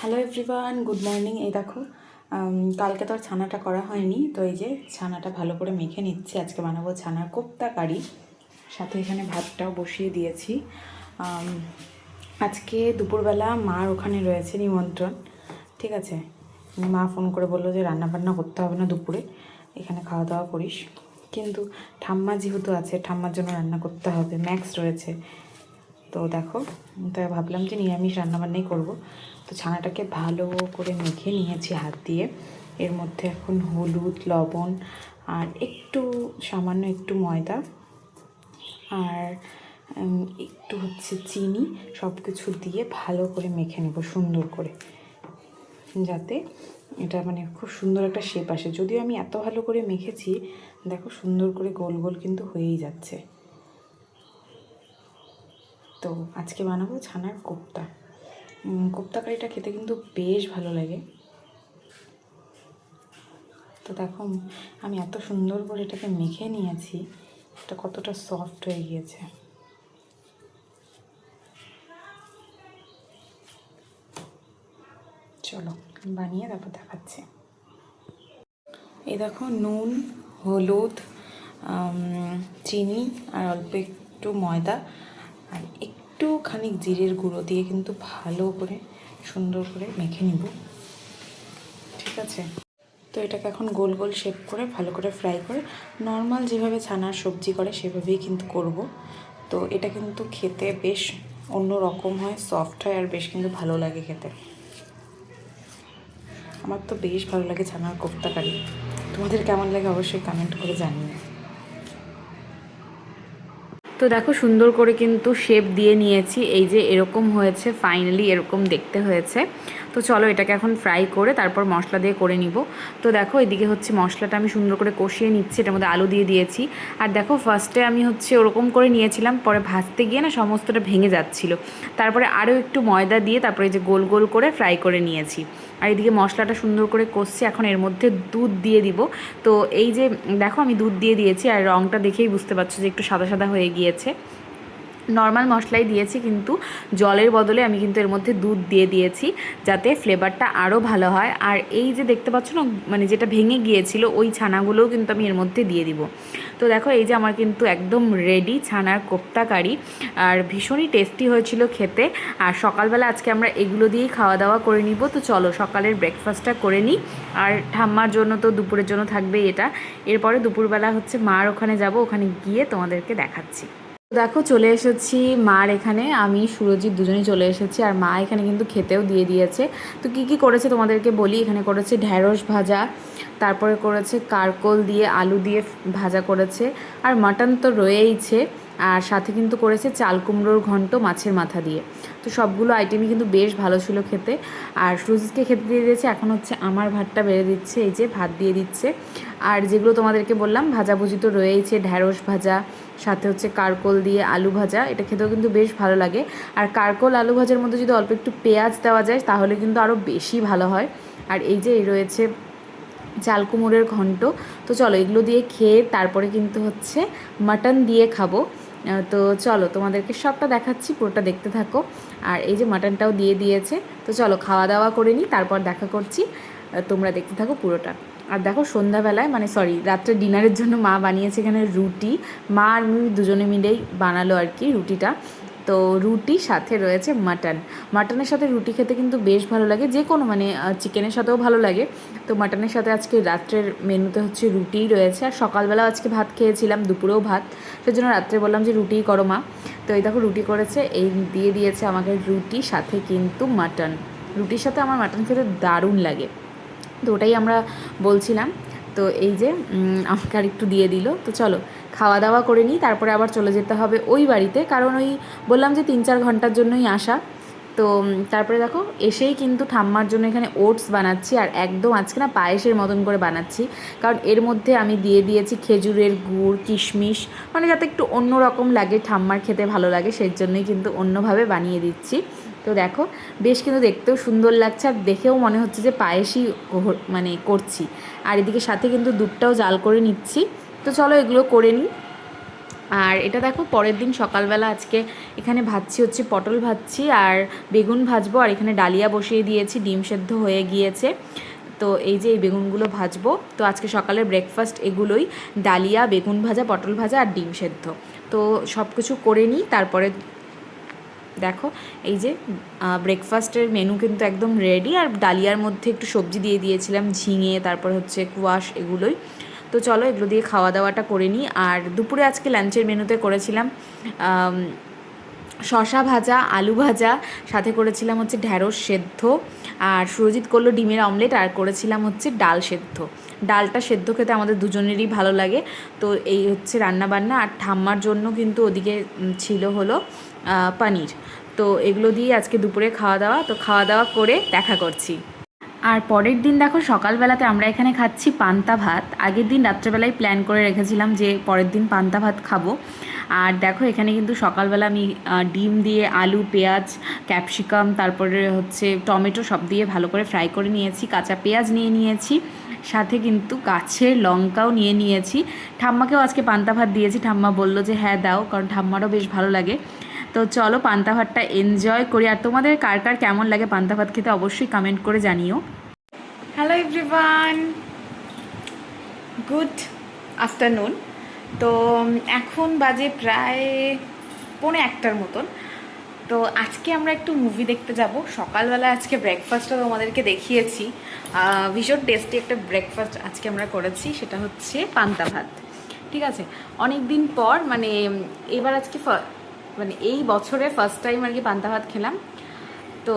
Hello everyone, good morning. এই দেখো, কালকে তো আর ছানাটা করা হয়নি, তো এই যে ছানাটা ভালো করে মেখে নিচ্ছি। আজকে বানাবো ছানার কোপ্তা কারি, সাথে এখানে ভাতটাও বসিয়ে দিয়েছি। আজকে দুপুরবেলা মার ওখানে রয়েছে নিমন্ত্রণ, ঠিক আছে। মা ফোন করে বললো যে রান্নাবান্না করতে হবে না, দুপুরে এখানে খাওয়া দাওয়া করিস। কিন্তু ঠাম্মা যেহেতু আছে, ঠাম্মার জন্য রান্না করতে হবে, ম্যাক্স রয়েছে। তো দেখো, তাই ভাবলাম যে নিরামিষ রান্নাবান্নাই করবো। তো ছানাটাকে ভালো করে মেখে নিয়েছি হাত দিয়ে। এর মধ্যে এখন হলুদ, লবণ আর সামান্য একটু ময়দা আর একটু চিনি, সব কিছু দিয়ে ভালো করে মেখে নেব সুন্দর করে, যাতে এটা খুব সুন্দর একটা শেপ আসে। যদিও আমি এত ভালো করে মেখেছি, দেখো সুন্দর করে গোল গোল কিন্তু হয়েই যাচ্ছে। তো আজকে বানাবো ছানার কোপ্তা। কোপ্তা কারিটা খেতে কিন্তু বেশ ভালো লাগে। তো দেখো, আমি এত সুন্দর করে এটাকে মেখে নিয়েছি, এটা কতটা সফট হয়ে গিয়েছে। চলো বানিয়ে তারপর দেখাচ্ছি। এই দেখো, নুন, হলুদ, চিনি আর অল্প একটু ময়দা আর একটুখানি জিরের গুঁড়ো দিয়ে কিন্তু ভালো করে সুন্দর করে মেখে নিব, ঠিক আছে। তো এটাকে এখন গোল গোল শেপ করে ভালো করে ফ্রাই করে নর্মাল যেভাবে ছানার সবজি করে সেভাবেই কিন্তু করব। তো এটা কিন্তু খেতে বেশ অন্য রকম হয়, সফট হয় আর বেশ কিন্তু ভালো লাগে খেতে। আমার তো বেশ ভালো লাগে ছানার কোপ্তা কারি। তোমাদের কেমন লাগে অবশ্যই কমেন্ট করে জানিও। তো দেখো, সুন্দর করে কিন্তু শেপ দিয়ে নিয়েছি, এই যে এরকম হয়েছে, ফাইনালি এরকম দেখতে হয়েছে। তো চলো এটাকে এখন ফ্রাই করে তারপর মশলা দিয়ে করে নিব। তো দেখো, এদিকে মশলাটা আমি সুন্দর করে কষিয়ে নিচ্ছি, এটার মধ্যে আলু দিয়ে দিয়েছি। আর দেখো, ফার্স্টে আমি ওরকম করে নিয়েছিলাম, পরে ভাজতে গিয়ে না সমস্তটা ভেঙে যাচ্ছিলো। তারপরে আরও একটু ময়দা দিয়ে তারপরে এই যে গোল গোল করে ফ্রাই করে নিয়েছি। আর এদিকে মশলাটা সুন্দর করে কষছি, এখন এর মধ্যে দুধ দিয়ে দিব। তো এই যে দেখো, আমি দুধ দিয়ে দিয়েছি আর রঙটা দেখেই বুঝতে পারছো যে একটু সাদা সাদা হয়ে গিয়েছে। নর্মাল মশলাই দিয়েছি, কিন্তু জলের বদলে আমি কিন্তু এর মধ্যে দুধ দিয়ে দিয়েছি, যাতে ফ্লেভারটা আরও ভালো হয়। আর এই যে দেখতে পাচ্ছ না, যেটা ভেঙে গিয়েছিল ওই ছানাগুলোও কিন্তু আমি এর মধ্যে দিয়ে দিব। তো দেখো, এই যে আমার কিন্তু একদম রেডি ছানার কোপ্তা কারি, আর ভীষণই টেস্টি হয়েছিল খেতে। আর সকালবেলা আজকে আমরা এগুলো দিয়েই খাওয়া দাওয়া করে নিব। তো চলো সকালের ব্রেকফাস্টটা করে নিই, আর ঠাম্মার জন্য তো দুপুরের জন্য থাকবে এটা। এরপরে দুপুরবেলা মার ওখানে যাব, ওখানে গিয়ে তোমাদেরকে দেখাচ্ছি। দেখো, চলে এসেছি মার এখানে, আমি সুরজিৎ দুজনেই চলে এসেছি, আর মা এখানে কিন্তু খেতেও দিয়ে দিয়েছে। তো কি কি করেছে তোমাদেরকে বলি। এখানে করেছে ঢ্যাঁড়স ভাজা, তারপরে করেছে কারকোল দিয়ে আলু দিয়ে ভাজা করেছে, আর মাটন তো রয়েইছে, আর সাথে কিন্তু করেছে চাল কুমড়োর ঘন্ট মাছের মাথা দিয়ে। তো সবগুলো আইটেমই কিন্তু বেশ ভালো ছিল খেতে। আর সুরজিৎকে খেতে দিয়ে দিয়েছে, এখন আমার ভাতটা বেড়ে দিচ্ছে, এই যে ভাত দিয়ে দিচ্ছে। আর যেগুলো তোমাদেরকে বললাম ভাজাভুজি তো রয়েইছে, ঢ্যাঁড়স ভাজা, সাথে কারকোল দিয়ে আলু ভাজা, এটা খেতেও কিন্তু বেশ ভালো লাগে। আর কারকোল আলু ভাজার মধ্যে যদি অল্প একটু পেঁয়াজ দেওয়া যায় তাহলে কিন্তু আরও বেশি ভালো হয়। আর এই যে রয়েছে চাল কুমড়োর ঘন্ট। তো চলো এগুলো দিয়ে খেয়ে তারপরে কিন্তু মাটন দিয়ে খাবো। তো চলো তোমাদেরকে সবটা দেখাচ্ছি, পুরোটা দেখতে থাকো। আর এই যে মাটনটাও দিয়ে দিয়েছে। তো চলো খাওয়া দাওয়া করে নিই, তারপর দেখা করছি, তোমরা দেখতে থাকো পুরোটা। আর দেখো, সন্ধ্যাবেলায় রাত্রে ডিনারের জন্য মা বানিয়েছে এখানে রুটি। মা আর আমি দুজনে মিলেই বানালো আর কি রুটিটা। তো রুটি সাথে রয়েছে মাটনের সাথে রুটি খেতে কিন্তু বেশ ভালো লাগে, যে কোনো চিকেনের সাথেও ভালো লাগে। তো মাটনের সাথে আজকে রাত্রের মেনুতে রুটিই রয়েছে। আর সকালবেলাও আজকে ভাত খেয়েছিলাম, দুপুরেও ভাত, সেজন্য রাত্রে বললাম যে রুটিই করো মা। তো এই দেখো রুটি করেছে, এই দিয়ে দিয়েছে আমাকে রুটি, সাথে কিন্তু মাটন। রুটির সাথে আমার মাটন খেতে দারুণ লাগে, তো ওটাই আমরা বলছিলাম। তো এই যে আমাকে আর একটু দিয়ে দিল। তো চলো খাওয়া দাওয়া করে নিই, তারপরে আবার চলে যেতে হবে ওই বাড়িতে, কারণ বললাম যে 3-4 ঘন্টার জন্যই আসা। তো তারপরে দেখো, এসেই কিন্তু ঠাম্মার জন্য এখানে ওটস বানাচ্ছি, আর একদম আজকে না পায়েসের মতন করে বানাচ্ছি, কারণ এর মধ্যে আমি দিয়ে দিয়েছি খেজুরের গুড়, কিশমিশ, যাতে একটু অন্য রকম লাগে, ঠাম্মার খেতে ভালো লাগে, সেই জন্যই কিন্তু অন্যভাবে বানিয়ে দিচ্ছি। তো দেখো, বেশ কিন্তু দেখতেও সুন্দর লাগছে, আর দেখেও মনে হচ্ছে যে পায়েসই করছি। আর এদিকে সাথে কিন্তু দুধটাও জাল করে নিচ্ছি। তো চলো এগুলো করে নিই। আর এটা দেখো পরের দিন সকালবেলা আজকে এখানে ভাজছি হচ্ছে পটল ভাজছি আর বেগুন ভাজবো, আর এখানে ডালিয়া বসিয়ে দিয়েছি, ডিম সেদ্ধ হয়ে গিয়েছে। তো এই যে এই বেগুনগুলো ভাজবো। তো আজকে সকালের ব্রেকফাস্ট এগুলোই, ডালিয়া, বেগুন ভাজা, পটল ভাজা আর ডিম সেদ্ধ। তো সব কিছু করে নিই, তারপরে দেখো এই যে ব্রেকফাস্টের মেনু কিন্তু একদম রেডি। আর ডালিয়ার মধ্যে একটু সবজি দিয়ে দিয়েছিলাম, ঝিঙে, তারপর হচ্ছে কুয়াশ, এগুলোই। তো চলো এগুলো দিয়ে খাওয়া দাওয়াটা করে নিই। আর দুপুরে আজকে লাঞ্চের মেনুতে করেছিলাম শশা ভাজা, আলু ভাজা, সাথে করেছিলাম হচ্ছে ঢ্যাঁড়স সেদ্ধ, আর সুরজিৎ করলো ডিমের অমলেট, আর করেছিলাম হচ্ছে ডাল সেদ্ধ। ডালটা সেদ্ধ খেতে আমাদের দুজনেরই ভালো লাগে। তো এই হচ্ছে রান্নাবান্না। আর ঠাম্মার জন্য কিন্তু ওদিকে ছিল হলো পনির। তো এগুলো দিয়ে আজকে দুপুরে খাওয়া দাওয়া। তো খাওয়া দাওয়া করে দেখা করছি। আর পরের দিন দেখো সকালবেলাতে আমরা এখানে খাচ্ছি পান্তা ভাত। আগের দিন রাত্রেবেলায় প্ল্যান করে রেখেছিলাম যে পরের দিন পান্তা ভাত খাবো। আর দেখো এখানে কিন্তু সকালবেলা আমি ডিম দিয়ে আলু, পেঁয়াজ, ক্যাপসিকাম, তারপরে হচ্ছে টমেটো সব দিয়ে ভালো করে ফ্রাই করে নিয়েছি, কাঁচা পেঁয়াজ নিয়ে নিয়েছি, সাথে কিন্তু গাছের লঙ্কাও নিয়ে নিয়েছি। ঠাম্মাকেও আজকে পান্তা ভাত দিয়েছি, ঠাম্মা বললো যে হ্যাঁ দাও, কারণ ঠাম্মারও বেশ ভালো লাগে। তো চলো পান্তা ভাতটা এনজয় করি। আর তোমাদের কার কার কেমন লাগে পান্তা ভাত খেতে অবশ্যই কমেন্ট করে জানিও। Hello everyone, good afternoon. তো এখন বাজে প্রায় 1:45 মতন। তো আজকে আমরা একটু মুভি দেখতে যাব। সকালবেলা আজকে ব্রেকফাস্টটা তোমাদেরকে দেখিয়েছি, ভীষণ টেস্টি একটা ব্রেকফাস্ট আজকে আমরা করেছি, সেটা হচ্ছে পান্তা ভাত। ঠিক আছে, অনেক দিন পর, মানে এবার আজকে মানে এই বছরে ফার্স্ট টাইম আর কি পান্তা ভাত খেলাম। তো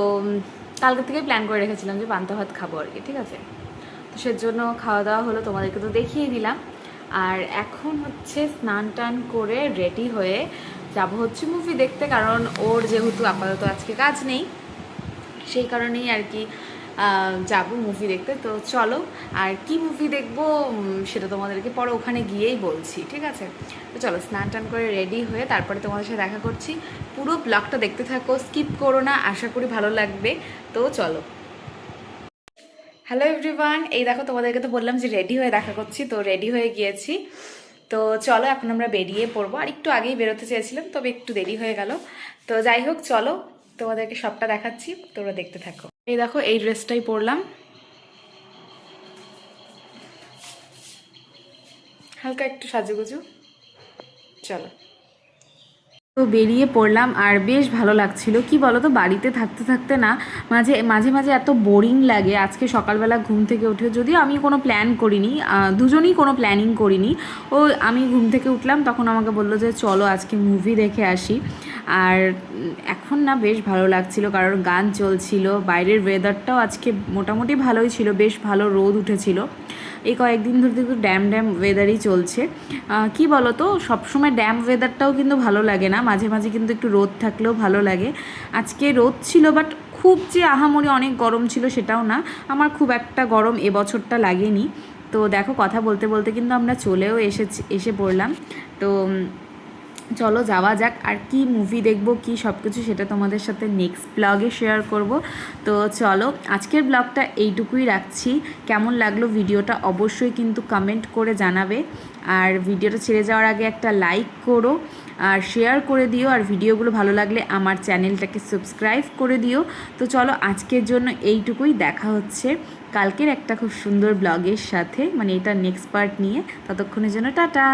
কালকে থেকেই প্ল্যান করে রেখেছিলাম যে পান্তা ভাত খাবো আর কি। ঠিক আছে, তো সেজন্য খাওয়া দাওয়া হলো, তোমাদেরকে তো দেখিয়ে দিলাম। আর এখন হচ্ছে স্নান টান করে রেডি হয়ে যাব হচ্ছে মুভি দেখতে, কারণ ওর যেহেতু আপাতত আজকে কাজ নেই, সেই কারণেই আর কি যাব মুভি দেখতে। তো চলো, আর কি মুভি দেখবো সেটা তোমাদেরকে পরে ওখানে গিয়েই বলছি। ঠিক আছে, তো চলো স্নান টান করে রেডি হয়ে তারপরে তোমাদের সাথে দেখা করছি। পুরো ব্লগটা দেখতে থাকো, স্কিপ করো না, আশা করি ভালো লাগবে। তো চলো। হ্যালো এভরিওয়ান, এই দেখো তোমাদেরকে তো বললাম যে রেডি হয়ে দেখা করছি, তো রেডি হয়ে গিয়েছি। তো চলো এখন আমরা বেরিয়ে পড়বো। আর একটু আগেই বেরোতে চেয়েছিলাম, তবে একটু দেরি হয়ে গেল। তো যাই হোক চলো, তোমাদেরকে সবটা দেখাচ্ছি, তোমরা দেখতে থাকো। এই দেখো এই ড্রেসটাই পরলাম, হালকা একটু সাজুগুজু। চলো, তো বেরিয়ে পড়লাম। আর বেশ ভালো লাগছিল, কি বলো তো, বাড়িতে থাকতে থাকতে না মাঝে মাঝে মাঝে এত বোরিং লাগে। আজকে সকালবেলা ঘুম থেকে উঠে, যদিও আমি কোনো প্ল্যান করিনি, দুজনেই কোনো প্ল্যানিং করিনি, ও আমি ঘুম থেকে উঠলাম তখন আমাকে বললো যে চলো আজকে মুভি দেখে আসি। আর এখন না বেশ ভালো লাগছিল, কারণ গান চলছিল, বাইরের ওয়েদারটাও আজকে মোটামুটি ভালোই ছিল, বেশ ভালো রোদ উঠেছিল। এই কয়েকদিন ধরে কিন্তু ড্যাম ওয়েদারই চলছে। কি বলো তো, সবসময় ড্যাম ওয়েদারটাও কিন্তু ভালো লাগে না, মাঝে মাঝে কিন্তু একটু রোদ থাকলেও ভালো লাগে। আজকে রোদ ছিল, বাট খুব যে আহামরি অনেক গরম ছিল সেটাও না। আমার খুব একটা গরম এবছরটা লাগেনি। তো দেখো কথা বলতে বলতে কিন্তু আমরা চলেও এসে পড়লাম। তো চলো যাওয়া যাক। আর কি মুভি দেখবো কি সব কিছু সেটা তোমাদের সাথে নেক্সট ব্লগে শেয়ার করব। তো চলো আজকের ব্লগটা এইটুকুই রাখছি। কেমন লাগলো ভিডিওটা অবশ্যই কিন্তু কমেন্ট করে জানাবে। আর ভিডিওটা ছেড়ে যাওয়ার আগে একটা লাইক করো আর শেয়ার করে দিও। আর ভিডিওগুলো ভালো লাগলে আমার চ্যানেলটাকে সাবস্ক্রাইব করে দিও। তো চলো আজকের জন্য এইটুকুই, দেখা হচ্ছে কালকের একটা খুব সুন্দর ব্লগের সাথে, মানে এটা নেক্সট পার্ট নিয়ে। ততক্ষণের জন্য টাটা।